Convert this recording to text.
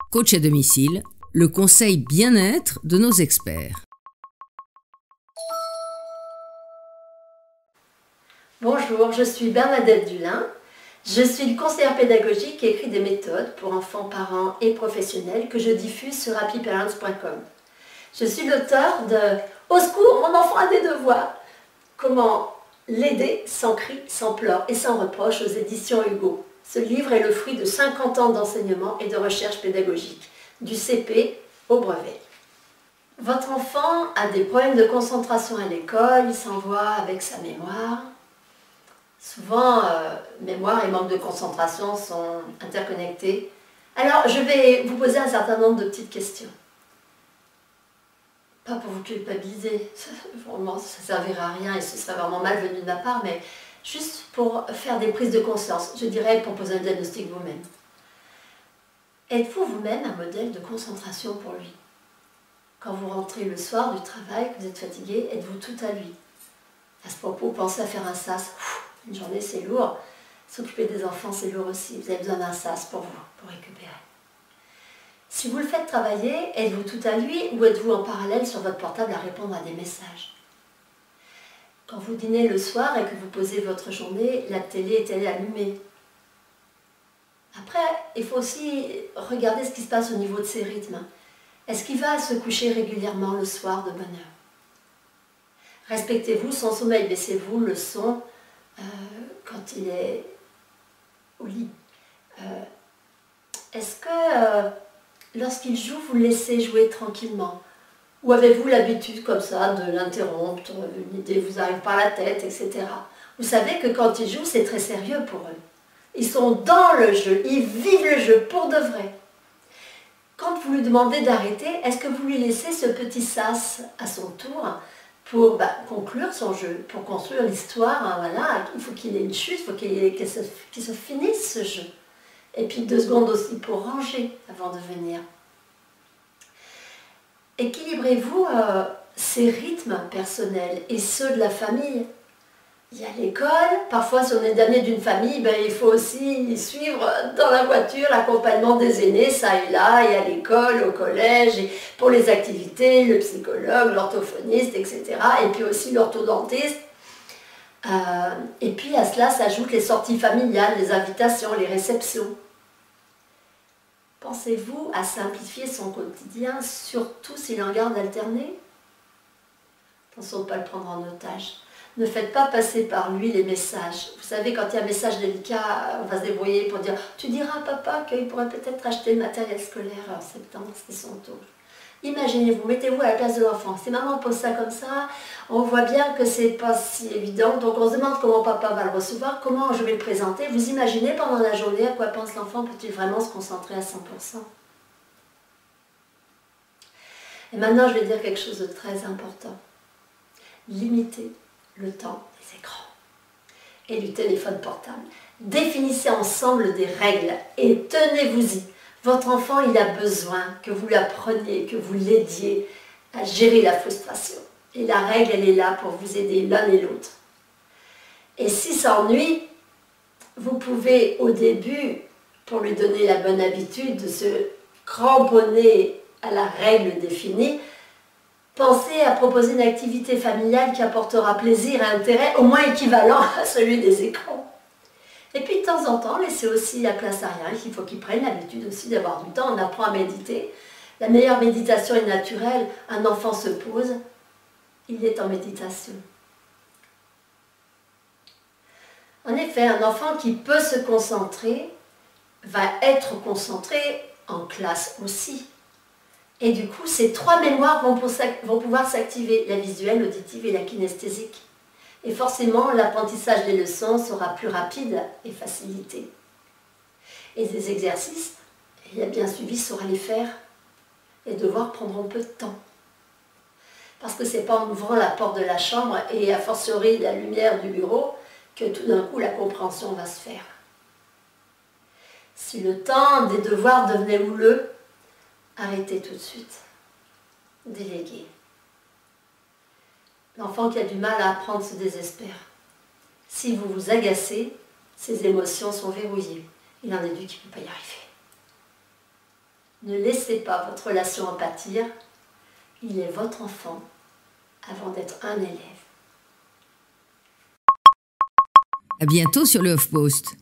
Coach à domicile, le conseil bien-être de nos experts. Bonjour, je suis Bernadette Dulin. Je suis conseillère pédagogique et écris des méthodes pour enfants, parents et professionnels que je diffuse sur happyparents.com. Je suis l'auteur de « Au secours, mon enfant a des devoirs !» Comment l'aider sans cri, sans pleurs et sans reproche aux éditions Hugo. Ce livre est le fruit de 50 ans d'enseignement et de recherche pédagogique, du CP au brevet. Votre enfant a des problèmes de concentration à l'école, il s'envoie avec sa mémoire. Souvent, mémoire et manque de concentration sont interconnectés. Alors, je vais vous poser un certain nombre de petites questions. Pas pour vous culpabiliser, vraiment, ça ne servira à rien et ce serait vraiment malvenu de ma part, mais juste pour faire des prises de conscience, je dirais pour poser un diagnostic vous-même. Êtes-vous vous-même un modèle de concentration pour lui? Quand vous rentrez le soir du travail, que vous êtes fatigué, êtes-vous tout à lui? À ce propos, pensez à faire un sas. Une journée, c'est lourd. S'occuper des enfants, c'est lourd aussi. Vous avez besoin d'un sas pour vous, pour récupérer. Si vous le faites travailler, êtes-vous tout à lui ou êtes-vous en parallèle sur votre portable à répondre à des messages? Quand vous dînez le soir et que vous posez votre journée, la télé est-elle allumée? Après, il faut aussi regarder ce qui se passe au niveau de ses rythmes. Est-ce qu'il va se coucher régulièrement le soir de bonne heure? Respectez-vous son sommeil, baissez-vous le son quand il est au lit. Est-ce que lorsqu'il joue, vous le laissez jouer tranquillement? Ou avez-vous l'habitude comme ça de l'interrompre, une idée vous arrive par la tête, etc. Vous savez que quand ils jouent, c'est très sérieux pour eux. Ils sont dans le jeu, ils vivent le jeu pour de vrai. Quand vous lui demandez d'arrêter, est-ce que vous lui laissez ce petit sas à son tour pour conclure son jeu, pour construire l'histoire, hein, voilà, il faut qu'il ait une chute, il faut qu'il se finisse ce jeu. Et puis 2 secondes aussi pour ranger avant de venir. Équilibrez-vous ces rythmes personnels et ceux de la famille. Il y a l'école, parfois si on est dernier d'une famille, il faut aussi suivre dans la voiture l'accompagnement des aînés, ça et là, et à l'école, au collège, et pour les activités, le psychologue, l'orthophoniste, etc. Et puis aussi l'orthodontiste. Et puis à cela s'ajoutent les sorties familiales, les invitations, les réceptions. Pensez-vous à simplifier son quotidien, surtout s'il en garde alterné? Attention de ne pas le prendre en otage. Ne faites pas passer par lui les messages. Vous savez, quand il y a un message délicat, on va se débrouiller pour dire « Tu diras à papa qu'il pourrait peut-être acheter le matériel scolaire en septembre, c'est son tour. » Imaginez-vous, mettez-vous à la place de l'enfant. Si maman pose ça comme ça, on voit bien que c'est pas si évident. Donc on se demande comment papa va le recevoir, comment je vais le présenter. Vous imaginez pendant la journée à quoi pense l'enfant, peut-il vraiment se concentrer à 100%? Et maintenant, je vais dire quelque chose de très important. Limitez le temps des écrans et du téléphone portable. Définissez ensemble des règles et tenez-vous-y. Votre enfant, il a besoin que vous lui appreniez, que vous l'aidiez à gérer la frustration. Et la règle, elle est là pour vous aider l'un et l'autre. Et si ça ennuie, vous pouvez au début, pour lui donner la bonne habitude de se cramponner à la règle définie, pensez à proposer une activité familiale qui apportera plaisir et intérêt au moins équivalent à celui des écrans. Et puis de temps en temps, laissez aussi la place à rien, il faut qu'ils prennent l'habitude aussi d'avoir du temps, on apprend à méditer. La meilleure méditation est naturelle, un enfant se pose, il est en méditation. En effet, un enfant qui peut se concentrer va être concentré en classe aussi. Et du coup, ces 3 mémoires vont pouvoir s'activer, la visuelle, l'auditive et la kinesthésique. Et forcément, l'apprentissage des leçons sera plus rapide et facilité. Et des exercices, il a bien suivi, saura les faire. Les devoirs prendront peu de temps. Parce que ce n'est pas en ouvrant la porte de la chambre et a fortiori la lumière du bureau que tout d'un coup la compréhension va se faire. Si le temps des devoirs devenait houleux, arrêtez tout de suite. Déléguez. L'enfant qui a du mal à apprendre se désespère. Si vous vous agacez, ses émotions sont verrouillées. Il en déduit qu'il ne peut pas y arriver. Ne laissez pas votre relation en pâtir. Il est votre enfant avant d'être un élève. À bientôt sur le HuffPost.